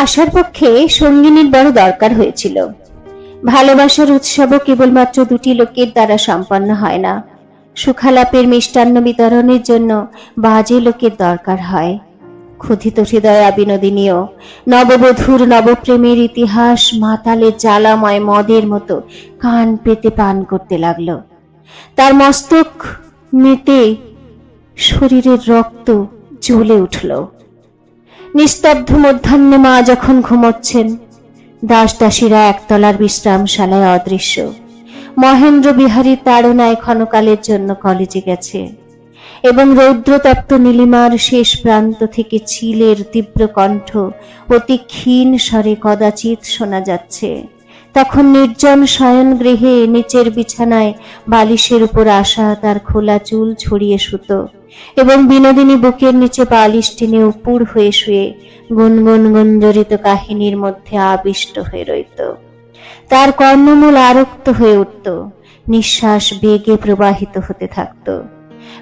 আশার পক্ষে সঙ্গিনীর বড় দরকার হয়েছিল। ভালোবাসার উৎসবও কেবলমাত্র দুটি লোকের দ্বারা সম্পন্ন হয় না। সুখালাপের মিষ্টান্ন বিতরণের জন্য বাজে লোকের দরকার হয়। ক্ষুধিত হৃদয়া বিনোদিনীও নববধূর নবপ্রেমের ইতিহাস মাতালে জ্বালাময় মদের মতো কান পেতে পান করতে লাগল। তার মস্তক মেতে শরীরের রক্ত জ্বলে উঠল। নিস্তব্ধ মধ্যাহ্নে মা যখন ঘুমোচ্ছেন, দাস দাসীরা একতলার বিশ্রামশালায় অদৃশ্য। মহেন্দ্র বিহারীর তাড়নায় ক্ষণকালের জন্য কলেজে গেছে এবং রৌদ্রতপ্ত নীলিমার শেষ প্রান্ত থেকে চিলের তীব্র কণ্ঠ অতি ক্ষীণ স্বরে কদাচিৎ শোনা যাচ্ছে। তখন নির্জন শয়ন গৃহে নিচের বিছানায় বালিশের উপর আশা তার খোলা চুল ছড়িয়ে শুত এবং বিনোদিনী বুকের নিচে বালিশ টেনে উপুড় হয়ে শুয়ে গুনগুন গুঞ্জরিত কাহিনীর মধ্যে আবিষ্ট হয়ে রইত। তার কর্ণমূল আরক্ত হয়ে উঠত, নিঃশ্বাস বেগে প্রবাহিত হতে থাকত।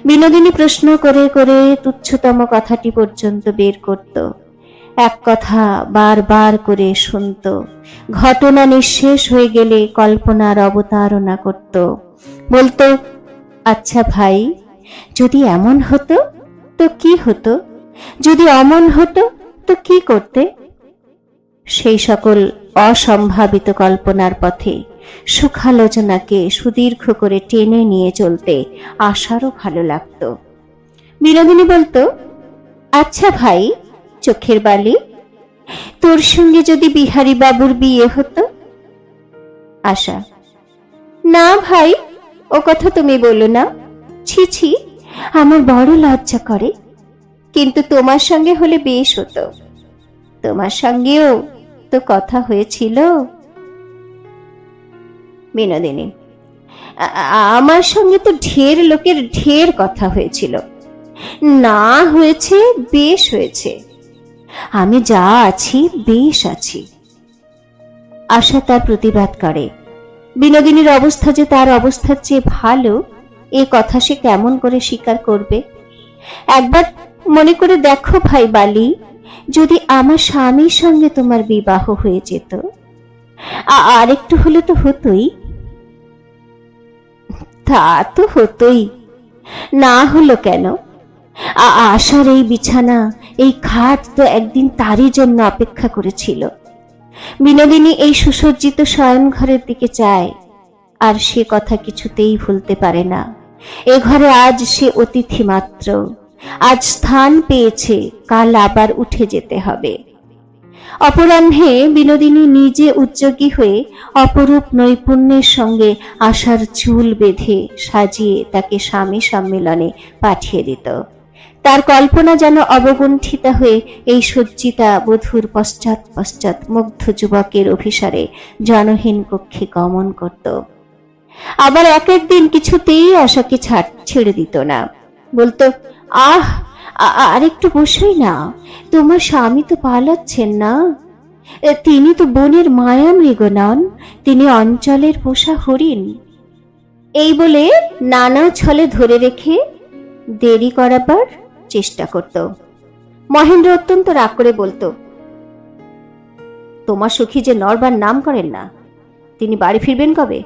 বিনোদিনী প্রশ্ন করে করে তুচ্ছতম কথাটি পর্যন্ত বের করত, এক কথা বারবার করে শুনত, ঘটনা নিঃশেষ হয়ে গেলে কল্পনার অবতারণা করত। বলতো, আচ্ছা ভাই, যদি এমন হতো তো কি হতো, যদি অমন হতো তো কি করতে? সেই সকল অসম্ভাবিত কল্পনার পথে সুখালোচনাকে সুদীর্ঘ করে টেনে নিয়ে চলতে আশারও ভালো লাগত। বিনোদিনী বলতো, আচ্ছা ভাই চোখের বালি, তোর সঙ্গে যদি বিহারী বাবুর বিয়ে হতো? আশা, না ভাই, ও কথা তুমি বলো না, ছি ছি, আমার বড় লজ্জা করে। কিন্তু তোমার সঙ্গে হলে বেশ হতো, তোমার সঙ্গেও তো কথা হয়েছিল। বিনোদিনী, আমার সঙ্গে তো ঢের লোকের ঢের কথা হয়েছিল, না হয়েছে বেশ হয়েছে, আমি যা আছি বেশ আছি। আশা তার প্রতিবাদ করে। বিনোদিনীর অবস্থা যে তার অবস্থার চেয়ে ভালো এ কথা সে কেমন করে স্বীকার করবে? একবার মনে করে দেখো ভাই বালি, যদি আমার স্বামীর সঙ্গে তোমার বিবাহ হয়ে যেত, আর একটু হলে তো হতোই। তা তো হতোই, না হলো কেন? আশার এই বিছানা, এই খাট তো একদিন তারই জন্য অপেক্ষা করেছিল। বিনোদিনী এই সুসজ্জিত শয়ন ঘরের দিকে চায়, আর সে কথা কিছুতেই ভুলতে পারে না। এ ঘরে আজ সে অতিথি মাত্র, আজ স্থান পেয়েছে, কাল আবার উঠে যেতে হবে। অপরাহ্নে বিনোদিনী নিজে উদ্যোগী হয়ে অপরূপ নৈপুণ্যের সঙ্গে আশার চুল বেঁধে সাজিয়ে তাকে স্বামী সম্মেলনে পাঠিয়ে দিত। তার কল্পনা যেন অবগুণ্ঠিতা হয়ে এই সজ্জিতা বধূর পশ্চাৎ পশ্চাৎ মুগ্ধ যুবকের অভিসারে জনহীন কক্ষে গমন করত। আবার এক একদিন কিছুতেই আশাকে ছেড়ে দিত না, বলতো, আহ, আর একটু বসোই না, তোমার স্বামী তো পালাচ্ছেন না, তিনি তো বনের মায়া মৃগ নন, তিনি অঞ্চলের পোষা হরিণ। এই বলে নানা ছলে ধরে রেখে দেরি করাবার চেষ্টা করত। মহেন্দ্র অত্যন্ত রাগ করে বলতো, তোমার সখী যে নড়বার নাম করেন না, তিনি বাড়ি ফিরবেন কবে?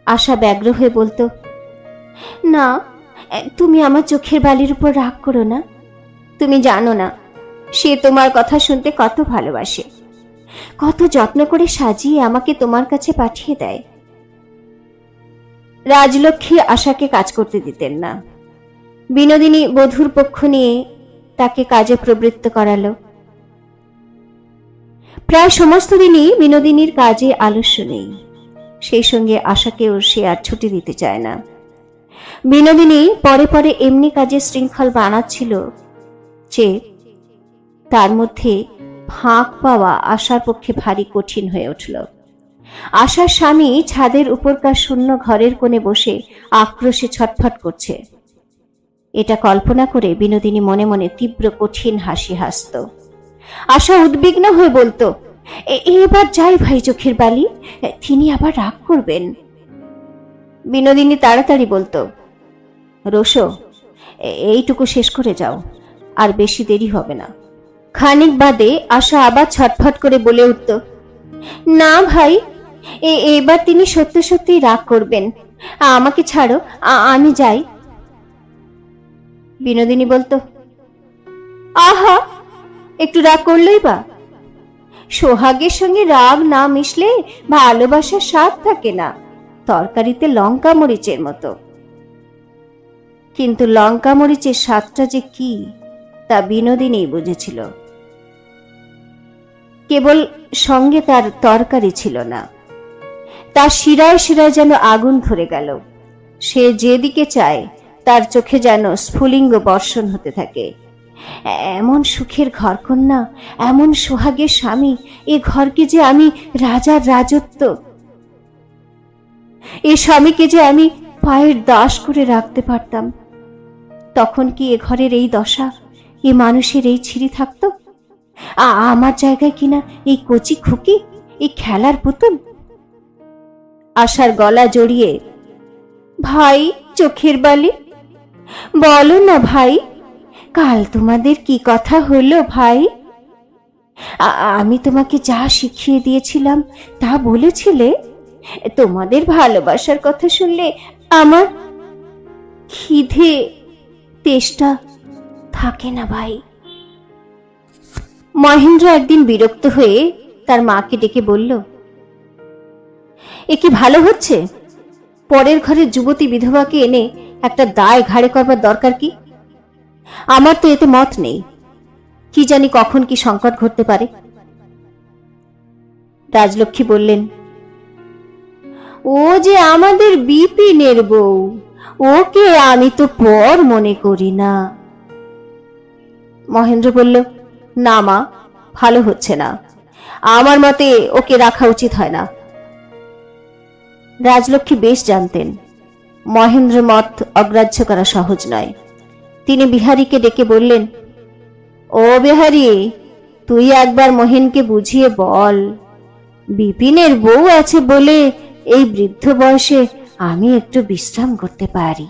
আশা ব্যগ্র হয়ে বলতো, না, তুমি আমার চোখের বালির উপর রাগ করো না, তুমি জানো না সে তোমার কথা শুনতে কত ভালোবাসে, কত যত্ন করে সাজিয়ে আমাকে তোমার কাছে পাঠিয়ে দেয়। রাজলক্ষ্মী আশাকে কাজ করতে দিতেন না। বিনোদিনী বধূর পক্ষ নিয়ে তাকে কাজে প্রবৃত্ত করালো। প্রায় সমস্ত দিনই বিনোদিনীর কাজে আলস্য নেই, সেই সঙ্গে আশাকেও সে আর ছুটি দিতে চায় না। বিনোদিনী পরে পরে এমনি কাজে শৃঙ্খল বানাচ্ছিল যে তার মধ্যে ফাঁক পাওয়া আশার পক্ষে ভারী কঠিন হয়ে উঠল। আশার স্বামী ছাদের উপরকার শূন্য ঘরের কোণে বসে আক্রোশে ছটফট করছে। এটা কল্পনা করে বিনোদিনী মনে মনে তীব্র কঠিন হাসি হাসত। আশা উদ্বিগ্ন হয়ে বলতো, এবার যাই ভাই চোখের বালি, তিনি আবার রাগ করবেন। বিনোদিনী তাড়াতাড়ি বলতো, রোশো, এইটুকু শেষ করে যাও, আর বেশি দেরি হবে না, খানিক বাদে আশা আবার ছটফট করে বলে উঠত, না ভাই, এবার তিনি সত্যি সত্যি রাগ করবেন, আমাকে ছাড়ো, আমি যাই। বিনোদিনী বলতো, আহা, একটু রাগ করলেই বা, সোহাগের সঙ্গে রাগ না মিশলে ভালোবাসার স্বাদ থাকে না, তরকারিতে লঙ্কা মরিচের মতো। কিন্তু লঙ্কা মরিচের স্বাদটা যে কি তা বিনোদিনী বুঝেছিল। কেবল সঙ্গে তার তরকারি ছিল না, তার শিরায় শিরায় যেন আগুন ধরে গেল। সে যেদিকে চায় তার চোখে যেন স্ফুলিঙ্গ বর্ষণ হতে থাকে। এমন সুখের ঘরকন্যা, এমন সোহাগের স্বামী, এ ঘরকে যে আমি রাজার রাজত্ব, এ স্বামীকে যে আমি পায়ের দাস করে রাখতে পারতাম, তখন কি এ ঘরের এই দশা, এ মানুষের এই ছিঁড়ি থাকতো? আমার জায়গায় কিনা এই কচি খুকি, এই খেলার পুতুল। আশার গলা জড়িয়ে, ভাই চোখের বালি, বলো না ভাই, কাল তোমাদের কি কথা হলো ভাই? আমি তোমাকে যা শিখিয়ে দিয়েছিলাম তা বলেছিলে? তোমাদের ভালোবাসার কথা শুনলে আমার খিদে তেষ্টা থাকে না ভাই। মহেন্দ্র একদিন বিরক্ত হয়ে তার মাকে ডেকে বলল, এ কি ভালো হচ্ছে? পরের ঘরের যুবতী বিধবাকে এনে একটা দায় ঘাড়ে করবার দরকার কি? আমার তো এতে মত নেই, কি জানি কখন কি সংকট ঘটতে পারে। রাজলক্ষ্মী বললেন, ও যে আমাদের বিপিনের বউ, ওকে আমি তো পর মনে করি না। মহেন্দ্র বলল, না মা, ভালো হচ্ছে না, আমার মতে ওকে রাখা উচিত হয় না। রাজলক্ষ্মী বেশ জানতেন মহেন্দ্র মত অগ্রাহ্য করা সহজ নয়। তিনি বিহারীকে ডেকে বললেন, ও বিহারী, তুই একবার মহিনকে বুঝিয়ে বল, বিপিনের বউ আছে বলে এই বৃদ্ধ বয়সে আমি একটু বিশ্রাম করতে পারি।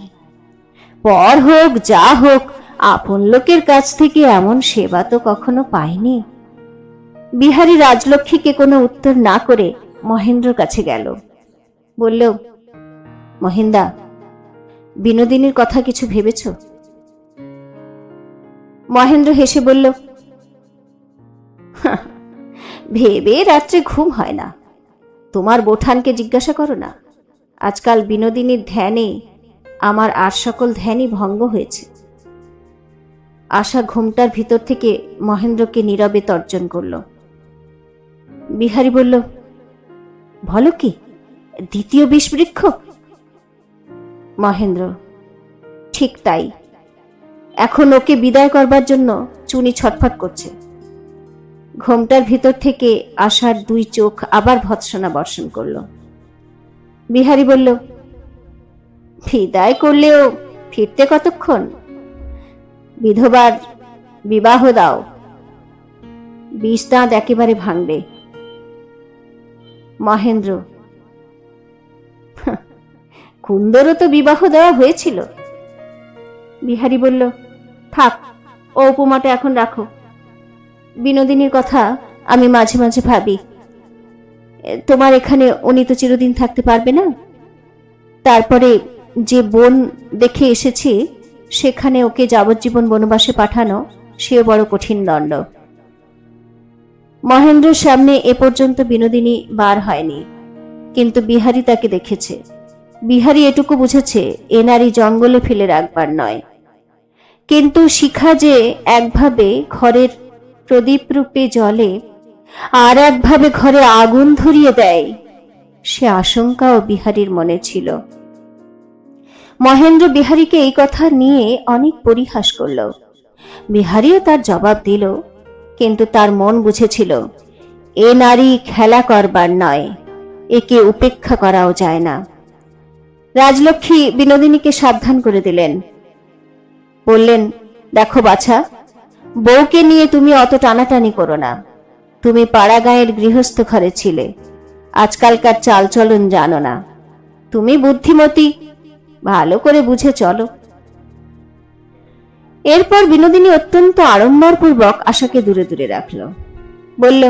পর হোক যা হোক, আপন লোকের কাছ থেকে এমন সেবা তো কখনো পাইনি। বিহারী রাজলক্ষ্মীকে কোনো উত্তর না করে মহেন্দ্রর কাছে গেল। বলল, মহিন্দা, বিনোদিনীর কথা কিছু ভেবেছ? মহেন্দ্র হেসে বলল, ভেবে রাত্রে ঘুম হয় না। তোমার বোঠানকে জিজ্ঞাসা করো না, আজকাল বিনোদিনীর ধ্যানে আমার আর সকল ধ্যানই ভঙ্গ হয়েছে। আশা ঘুমটার ভিতর থেকে মহেন্দ্রকে নীরবে তর্জন করল। বিহারী বলল, বলো কি, দ্বিতীয় বিষবৃক্ষ? মহেন্দ্র, ঠিক তাই। এখন ওকে বিদায় করবার জন্য চুনি ছটফট করছে। ঘোমটার ভিতর থেকে আশার দুই চোখ আবার ভৎসনা বর্ষণ করল। বিহারী বলল, বিদায় করলেও ফিরতে কতক্ষণ? বিধবার বিবাহ দাও, বিষ দাঁত একেবারে ভাঙবে। মহেন্দ্র, কুন্দরও তো বিবাহ দেওয়া হয়েছিল। বিহারী বলল, থাক, ও উপমাটা এখন রাখো। বিনোদিনীর কথা আমি মাঝে মাঝে ভাবি। তোমার এখানে উনি তো চিরদিন থাকতে পারবে না। তারপরে যে বন দেখে এসেছি, সেখানে ওকে যাবজ্জীবন বনবাসে পাঠানো সেও বড় কঠিন দণ্ড। মহেন্দ্রের সামনে এ পর্যন্ত বিনোদিনী বার হয়নি, কিন্তু বিহারী তাকে দেখেছে। বিহারী এটুকু বুঝেছে এ নারী জঙ্গলে ফেলে রাখবার নয়। কিন্তু শিখা যে একভাবে ঘরের প্রদীপ রূপে জ্বলে, আর একভাবে ঘরে আগুন ধরিয়ে দেয়, সে আশঙ্কাও বিহারীর মনে ছিল। মহেন্দ্র বিহারীকে এই কথা নিয়ে অনেক পরিহাস করল। বিহারীও তার জবাব দিল, কিন্তু তার মন বুঝেছিল এ নারী খেলা করবার নয়, একে উপেক্ষা করাও যায় না। রাজলক্ষ্মী বিনোদিনীকে সাবধান করে দিলেন। বললেন, দেখো বাছা, বউকে নিয়ে তুমি অত টানাটানি করো না। তুমি পাড়া গাঁয়ের গৃহস্থ ঘরে ছিলে, আজকালকার চালচলন জানো না। তুমি বুদ্ধিমতী, ভালো করে বুঝে চলো। এরপর বিনোদিনী অত্যন্ত আড়ম্বরপূর্বক আশাকে দূরে দূরে রাখল। বলল,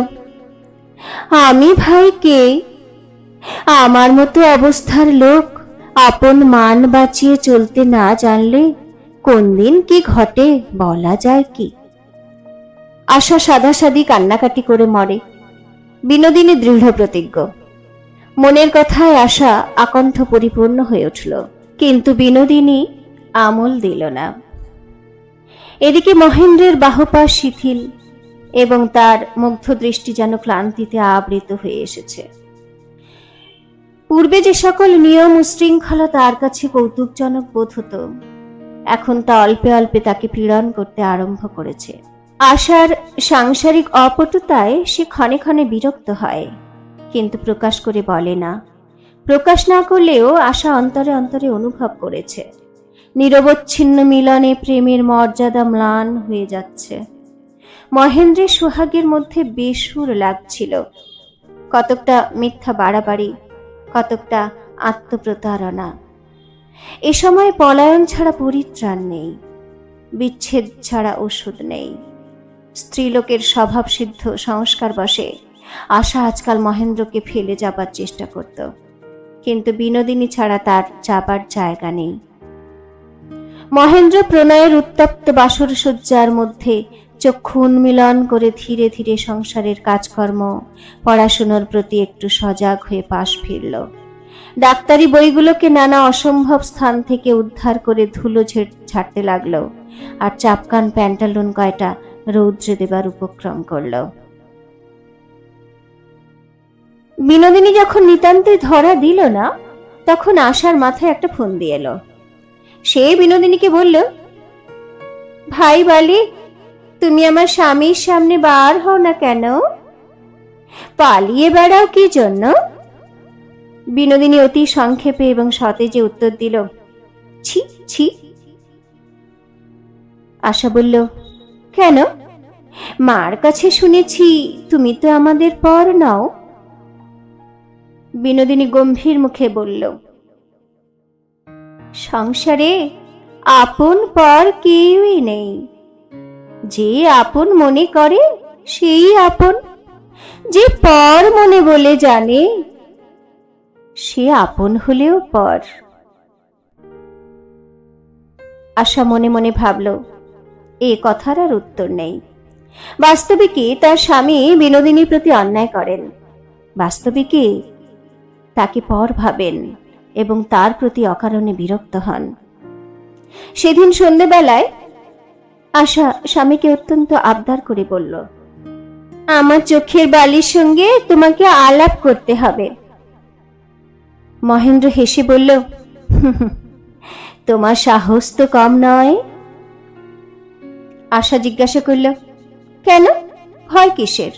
আমি ভাই কে? আমার মতো অবস্থার লোক আপন মান বাঁচিয়ে চলতে না জানলে কোন দিন কি ঘটে বলা যায় কি? আশা সাদাসাদি কান্নাকাটি করে মরে। বিনোদিনী দৃঢ় প্রতিজ্ঞ। মনের কথায় আশা আকণ্ঠ পরিপূর্ণ হয়ে উঠল, কিন্তু বিনোদিনী আমল দিল না। এদিকে মহেন্দ্রের বাহুপা শিথিল এবং তার মুগ্ধ দৃষ্টি যেন ক্লান্তিতে আবৃত হয়ে এসেছে। পূর্বে যে সকল নিয়ম উশৃঙ্খলা তার কাছে কৌতুকজনক বোধ হতো, এখন তা অল্পে অল্পে তাকে পীড়ন করতে আরম্ভ করেছে। আশার সাংসারিক অপটুতায় সে ক্ষণে ক্ষণে বিরক্ত হয়, কিন্তু প্রকাশ করে বলে না। প্রকাশ না করলেও আশা অন্তরে অন্তরে অনুভব করেছে নিরবচ্ছিন্ন মিলনে প্রেমের মর্যাদা ম্লান হয়ে যাচ্ছে। মহেন্দ্রের সোহাগের মধ্যে বেসুর লাগছিল, কতকটা মিথ্যা বাড়াবাড়ি, কতকটা আত্মপ্রতারণা। এ সময় পলায়ন ছাড়া পরিত্রাণ নেই, বিচ্ছেদ ছাড়া ওষুধ নেই। স্ত্রীলোকের স্বভাবসিদ্ধ সংস্কার বশে আশা আজকাল মহেন্দ্রকে ফেলে যাবার চেষ্টা করত, কিন্তু বিনোদিনী ছাড়া তার যাবার জায়গা নেই। মহেন্দ্র প্রণয়ের উত্তপ্ত বাসর সজ্জার মধ্যে চক্ষু উন্মিলন করে ধীরে ধীরে সংসারের কাজকর্ম, পড়াশুনোর প্রতি একটু সজাগ হয়ে পাশ ফিরল। ডাক্তারি বইগুলোকে নানা অসম্ভব স্থান থেকে উদ্ধার করে ধুলো ছাড়তে লাগলো, আর চাপকান প্যান্টালুন কয়টা রৌদ্রে দেবার উপক্রম করল। বিনোদিনী যখন নিতান্তে ধরা দিল না, তখন আশার মাথায় একটা ফন্দি এলো। সে বিনোদিনীকে বলল, ভাই বালি, তুমি আমার স্বামীর সামনে বার হও না কেন? পালিয়ে বেড়াও কি জন্য? বিনোদিনী অতি সংক্ষেপে এবং সতেজে উত্তর দিল, ছি ছি। আশা বলল, কেন? মার কাছে শুনেছি তুমি তো আমাদের পর নও। বিনোদিনী গম্ভীর মুখে বলল, সংসারে আপন পর কেউই নেই। যে আপন মনে করে সেই আপন, যে পর মনে বলে জানে সে আপন হলেও পর। আশা মনে মনে ভাবল, এ কথার আর উত্তর নেই। বাস্তবিকই তার স্বামী বিনোদিনীর প্রতি অন্যায় করেন, বাস্তবিকই তাকে পর ভাবেন এবং তার প্রতি অকারণে বিরক্ত হন। সেদিন সন্ধ্যেবেলায় আশা স্বামীকে অত্যন্ত আবদার করে বলল, আমার চোখের বালির সঙ্গে তোমাকে আলাপ করতে হবে। মহেন্দ্র হেসে বলল, তোমার সাহস তো কম নয়। আশা জিজ্ঞাসা করল, কেন, ভয় কিসের?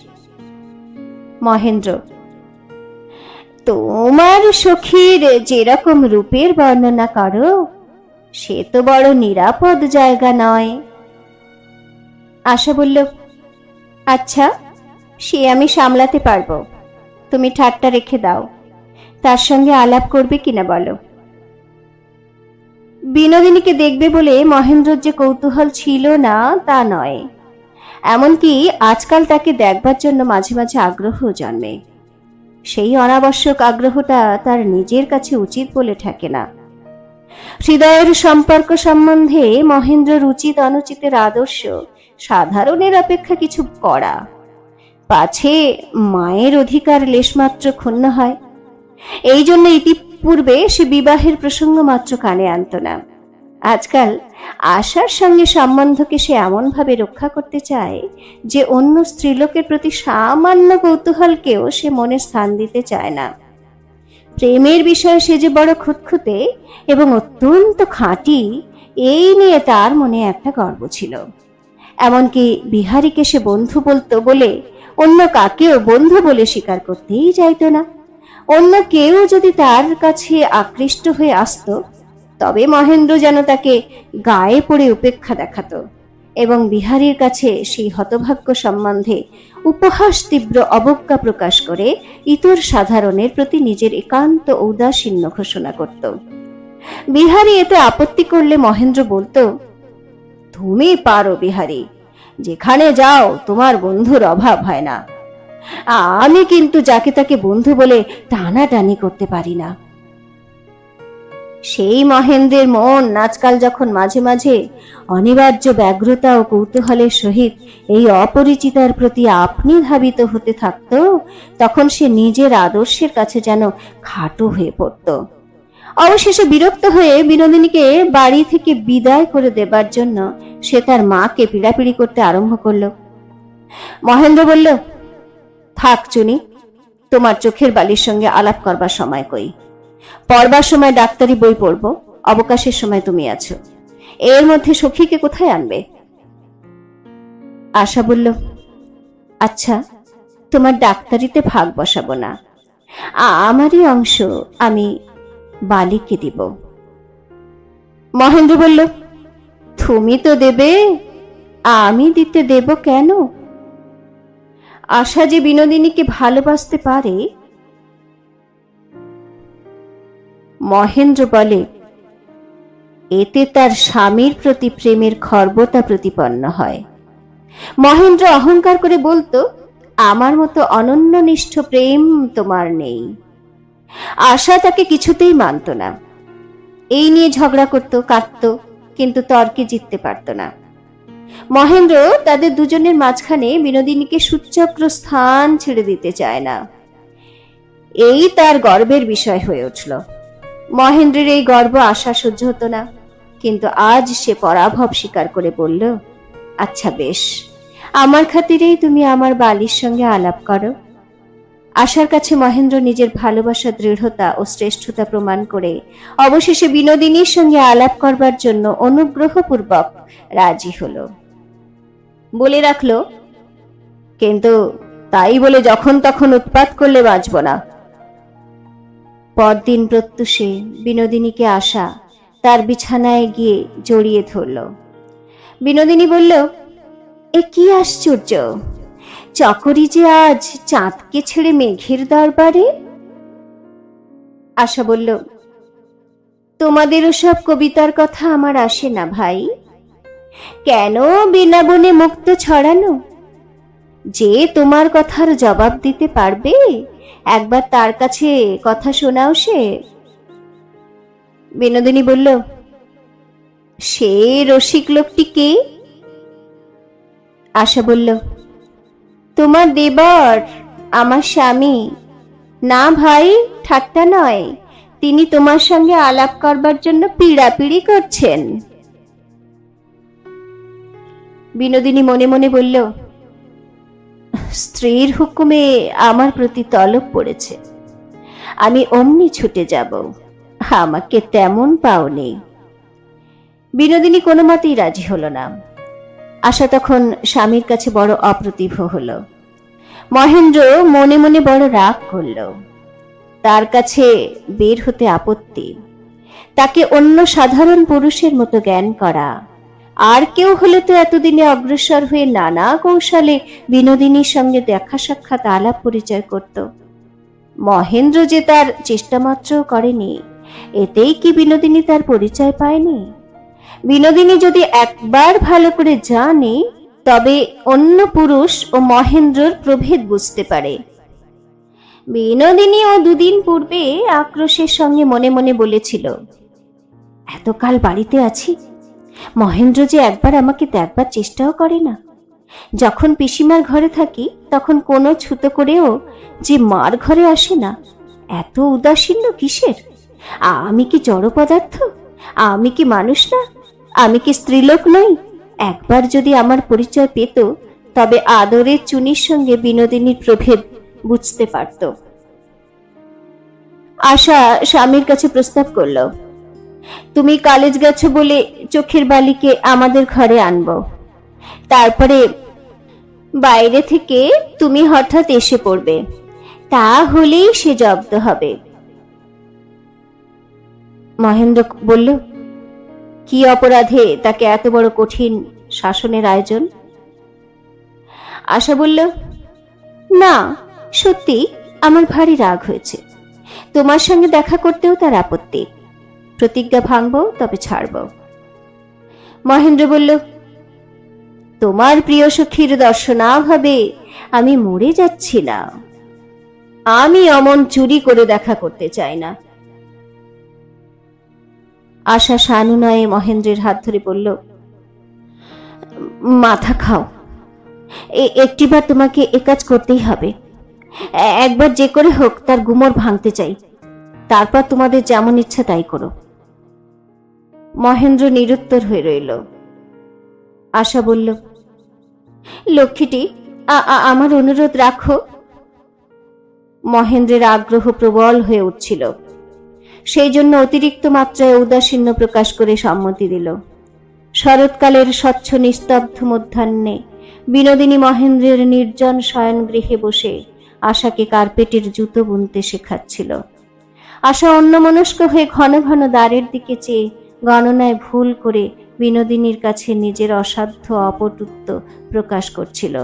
মহেন্দ্র, তোমার সখীর যেরকম রূপের বর্ণনা করো সে তো বড় নিরাপদ জায়গা নয়। আশা বলল, আচ্ছা, সে আমি সামলাতে পারবো, তুমি ঠাট্টা রেখে দাও। তার সঙ্গে আলাপ করবে কিনা বলো। বিনোদিনীকে দেখবে বলে মহেন্দ্রর যে কৌতূহল ছিল না তা নয়, এমনকি আজকাল তাকে দেখবার জন্য মাঝে মাঝে আগ্রহ জন্মে। সেই অনাবশ্যক আগ্রহটা তার নিজের কাছে উচিত বলে ঠেকে না। হৃদয়ের সম্পর্ক সম্বন্ধে মহেন্দ্রর উচিত অনুচিতের আদর্শ সাধারণের অপেক্ষা কিছু কড়া, পাছে মায়ের অধিকার লেশমাত্র ক্ষুণ্ণ হয়। এই জন্য ইতিপূর্বে সে বিবাহের প্রসঙ্গ মাত্র কানে আনত না। আজকাল আশার সঙ্গে সম্বন্ধকে সে এমন ভাবে রক্ষা করতে চায় যে অন্য স্ত্রীলোকের প্রতি সামান্য কৌতূহলকেও সে মনে স্থান দিতে চায় না। প্রেমের বিষয়ে সে যে বড় খুঁতখুঁতে এবং অত্যন্ত খাঁটি, এই নিয়ে তার মনে একটা গর্ব ছিল। এমনকি বিহারীকে সে বন্ধু বলতো বলে অন্য কাকেও বন্ধু বলে স্বীকার করতেই চাইতো না। অন্য কেউ যদি তার কাছে আকৃষ্ট হয়ে আসতো, তবে মহেন্দ্র যেন তাকে গায়ে পড়ে উপেক্ষা দেখাতো এবং বিহারীর কাছে সেই হতভাগ্য সম্বন্ধে উপহাস তীব্র অবজ্ঞা প্রকাশ করে ইতর সাধারণের প্রতি নিজের একান্ত ঔদাসীন্য ঘোষণা করত। বিহারী এতে আপত্তি করলে মহেন্দ্র বলতো, তুমি পারো বিহারী, যেখানে যাও তোমার বন্ধুর অভাব হয় না। আমি কিন্তু যাকে তাকে বন্ধু বলে টানাটানি করতে পারি না। সেই মহেন্দ্রের মন আজকাল যখন মাঝে মাঝে অনিবার্য ব্যগ্রতা ও কৌতূহলের সহিত এই অপরিচিতার প্রতি আপনি ধাবিত হতে থাকত, তখন সে নিজের আদর্শের কাছে যেন খাটো হয়ে পড়ত। অবশেষে বিরক্ত হয়ে বিনোদিনীকে বাড়ি থেকে বিদায় করে দেবার জন্য সে তার মাকে পিড়াপিড়ি করতে আরম্ভ করল। মহেন্দ্র বলল, থাক চুনি, তোমার চোখের বালির সঙ্গে আলাপ করবার সময় কই। পড়বার সময় ডাক্তারি বই পড়ব, অবকাশের সময় তুমি আছো, এর মধ্যে সখীকে কোথায় আনবে? আশা বলল, আচ্ছা, তোমার ডাক্তারিতে ভাগ বসাবো না, আমারই অংশ আমি বালিকে দিব। মহেন্দ্র বলল, তুমি তো দেবে, আমি দিতে দেব কেন? আশা যে বিনোদিনীকে ভালোবাসতে পারে। মহেন্দ্র বলে, এতে তার স্বামীর প্রতি প্রেমের খর্বতা প্রতিপন্ন হয়। মহেন্দ্র অহংকার করে বলতো, আমার মতো অনন্যনিষ্ঠ প্রেম তোমার নেই। আশা তাকে কিছুতেই মানত না। এই নিয়ে ঝগড়া করত, কাঁদত, কিন্তু তর্কে জিততে পারত না। মহেন্দ্র তাদের দুজনের মাঝখানে বিনোদিনীকে সূচ্যগ্র স্থান ছেড়ে দিতে চায় না। এই তার গর্বের বিষয় হয়ে উঠল। মহেন্দ্রের এই গর্ব আশা সহ্য হতো না, কিন্তু আজ সে পরাভব স্বীকার করে বলল, আচ্ছা বেশ, আমার খাতিরেই তুমি আমার বালির সঙ্গে আলাপ করো। আশার কাছে মহেন্দ্র নিজের ভালোবাসার দৃঢ়তা ও শ্রেষ্ঠতা প্রমাণ করে অবশেষে বিনোদিনীর সঙ্গে আলাপ করবার জন্য অনুগ্রহপূর্বক রাজি হলো। বলে রাখলো, কিন্তু তাই বলে যখন তখন উৎপাত করলে বাঁচব না। পরদিন প্রত্যুষে বিনোদিনীকে আশা তার বিছানায় গিয়ে জড়িয়ে ধরল। বিনোদিনী বলল, এ কি আশ্চর্য, চকরি যে আজ চাঁদকে ছেড়ে মেঘের দরবারে। আশা বলল, তোমাদের ওসব কবিতার কথা আমার আসে না ভাই। কেন বৃন্দাবনে মুক্ত ছড়ানো? যে তোমার কথার জবাব দিতে পারবে, একবার তার কাছে কথা শোনাও। সে বিনোদিনী বলল, সে রসিক লোকটি কে? আশা বলল, তোমার দেবর, আমার স্বামী। না ভাই, ঠাট্টা নয়, তিনি তোমার সঙ্গে আলাপ করবার জন্য পিড়াপিড়ি করছেন। বিনোদিনী মনে মনে বলল, স্ত্রীর হুকুমে আমার প্রতি তলব পড়েছে, আমি অমনি ছুটে যাব, আমাকে তেমন পাওনি। বিনোদিনী কোনো মতেই রাজি হলো না। আশা তখন স্বামীর কাছে বড় অপ্রতিভ হল। মহেন্দ্র মনে মনে বড় রাগ করল। তার কাছে বের হতে আপত্তি। তাকে অন্য সাধারণ পুরুষের মতো জ্ঞান করা। আর কেউ হলে তো এতদিনে অগ্রসর হয়ে নানা কৌশলে বিনোদিনীর সঙ্গে দেখা সাক্ষাৎ আলাপ পরিচয় করত। মহেন্দ্র যে তার চেষ্টা মাত্র করেনি, এতেই কি বিনোদিনী তার পরিচয় পায়নি? বিনোদিনী যদি একবার ভালো করে জানে, তবে অন্য পুরুষ ও মহেন্দ্রর প্রভেদ বুঝতে পারে। বিনোদিনী ও দুদিন পূর্বে আক্রোশের সঙ্গে মনে মনে বলেছিল, এতকাল বাড়িতে আছি, মহেন্দ্র যে একবার আমাকে দেখবার চেষ্টাও করে না। যখন পিসিমার ঘরে থাকি তখন কোনো ছুতো করেও যে মার ঘরে আসে না। এত উদাসীন্য কিসের? আমি কি জড় পদার্থ? আমি কি মানুষ না? আমি কি স্ত্রীলোক নই? একবার যদি আমার পরিচয় পেত, তবে আদরের চুনির সঙ্গে বিনোদিনীর প্রভেদ বুঝতে পারত। আশা স্বামীর কাছে প্রস্তাব করল, তুমি কলেজ গেছো বলে চোখের বালিকে আমাদের ঘরে আনবো, তারপরে বাইরে থেকে তুমি হঠাৎ এসে পড়বে, তা হলেই সে জব্দ হবে। মহেন্দ্র বলল, কি অপরাধে তাকে এত বড় কঠিন শাসনের আয়োজন? আশা বলল, না, সত্যি আমার ভারী রাগ হয়েছে। তোমার সঙ্গে দেখা করতেও তার আপত্তি। প্রতিজ্ঞা ভাঙব, তবে ছাড়ব। মহেন্দ্র বলল, তোমার প্রিয় সখীর দর্শনাভাবে আমি মরে যাচ্ছি না। আমি অমন চুরি করে দেখা করতে চাই না। আশা সানুনয়ে মহেন্দ্রের হাত ধরে বলল, মাথা খাও, একটিবার তোমাকে এ কাজ করতেই হবে। একবার যে করে হোক তার গুমর ভাঙতে চাই, তারপর তোমাদের যেমন ইচ্ছা তাই করো। মহেন্দ্র নিরুত্তর হয়ে রইল। আশা বলল, লক্ষ্মীটি, আমার অনুরোধ রাখো। মহেন্দ্রের আগ্রহ প্রবল হয়ে উঠছিল, সেই জন্য অতিরিক্ত মাত্রায় উদাসীন্য প্রকাশ করে সম্মতি দিল। শরৎকালের স্বচ্ছ নিস্তব্ধ মধ্যাহ্নে বিনোদিনী মহেন্দ্রের নির্জন শয়ন গৃহে বসে আশাকে কার্পেটের জুতো বুনতে শেখাচ্ছিল। আশা অন্যমনস্ক হয়ে ঘন ঘন দ্বারের দিকে চেয়ে গণনায় ভুল করে বিনোদিনীর কাছে নিজের অসাধ্য অপটুত্ব প্রকাশ করছিল।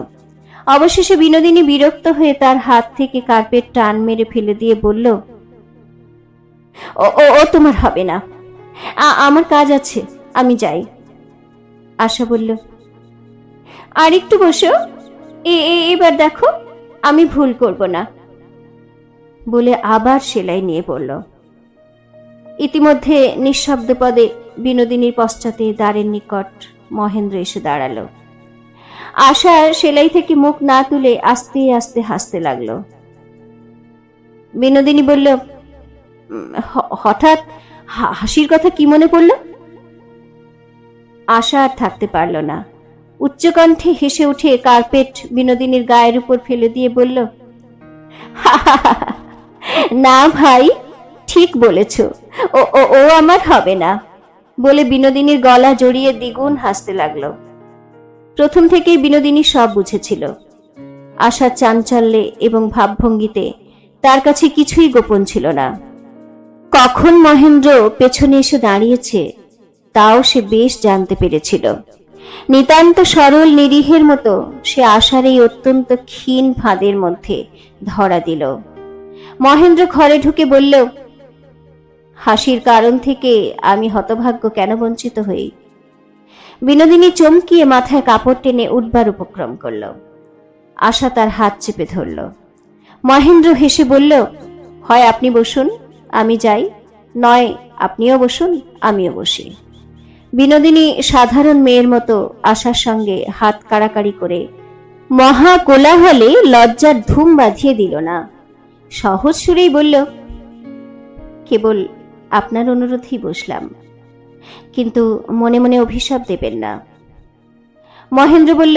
অবশেষে বিনোদিনী বিরক্ত হয়ে তার হাত থেকে কার্পেট টান মেরে ফেলে দিয়ে বলল, ও তোমার হবে না, আমার কাজ আছে, আমি যাই। আশা বলল, আর একটু বসো, এবার দেখো আমি ভুল করব না, বলে আবার সেলাই নিয়ে পড়ল। ইতিমধ্যে নিঃশব্দ পদে বিনোদিনীর পশ্চাতে দ্বারের নিকট মহেন্দ্র এসে দাঁড়ালো। আশা সেলাই থেকে মুখ না তুলে আস্তে আস্তে হাসতে লাগলো। বিনোদিনী বলল, হঠাৎ হাসির কথা কি মনে পড়ল? আশা আর থাকতে পারল না, উচ্চকণ্ঠে হেসে উঠে কার্পেট বিনোদিনীর গায়ের উপর ফেলে দিয়ে বলল, না ভাই, ঠিক বলেছ, ও আমার হবে না, বলে বিনোদিনীর গলা জড়িয়ে দ্বিগুণ হাসতে লাগলো। প্রথম থেকেই বিনোদিনী সব বুঝেছিল। আশার চাঞ্চল্যে এবং ভাবভঙ্গিতে তার কাছে কিছুই গোপন ছিল না। কখন মহেন্দ্র পেছনে এসে দাঁড়িয়েছে তাও সে বেশ জানতে পেরেছিল। নিতান্ত সরল নিরীহের মতো সে আশার এই অত্যন্ত ক্ষীণ ফাঁদের মধ্যে ধরা দিল। মহেন্দ্র ঘরে ঢুকে বলল, হাসির কারণ থেকে আমি হতভাগ্য কেন বঞ্চিত হই? বিনোদিনী চমকিয়ে মাথায় কাপড় টেনে উঠবার উপক্রম করল। আশা তার হাত চেপে ধরল। মহেন্দ্র হেসে বলল, হয় আপনি বসুন, আমি যাই, নয় আপনিও বসুন, আমিও বসি। বিনোদিনী সাধারণ মেয়ের মতো আশার সঙ্গে হাত কাড়াকাড়ি করে মহা কোলাহলে লজ্জার ধুম বাঁধিয়ে দিল না। সহজ সুরেই বলল, কেবল আপনার অনুরোধেই বসলাম, কিন্তু মনে মনে অভিশাপ দেবেন না। মহেন্দ্র বলল,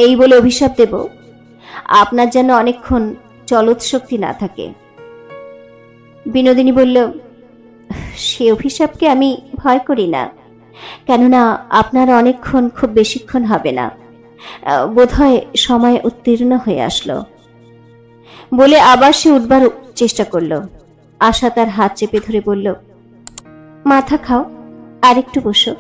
এই বলে অভিশাপ দেব? আপনার যেন অনেকক্ষণ চলৎ শক্তি না থাকে। বিনোদিনী বলল, সে অভিশাপকে আমি ভয় করি না, কেননা আপনার অনেকক্ষণ খুব বেশিক্ষণ হবে না, বোধহয় সময় উত্তীর্ণ হয়ে আসলো। বলে আবার সে উঠবার চেষ্টা করল। আশা তার হাত চেপে ধরে বলল, মাথা খাও, আরেকটু বসো।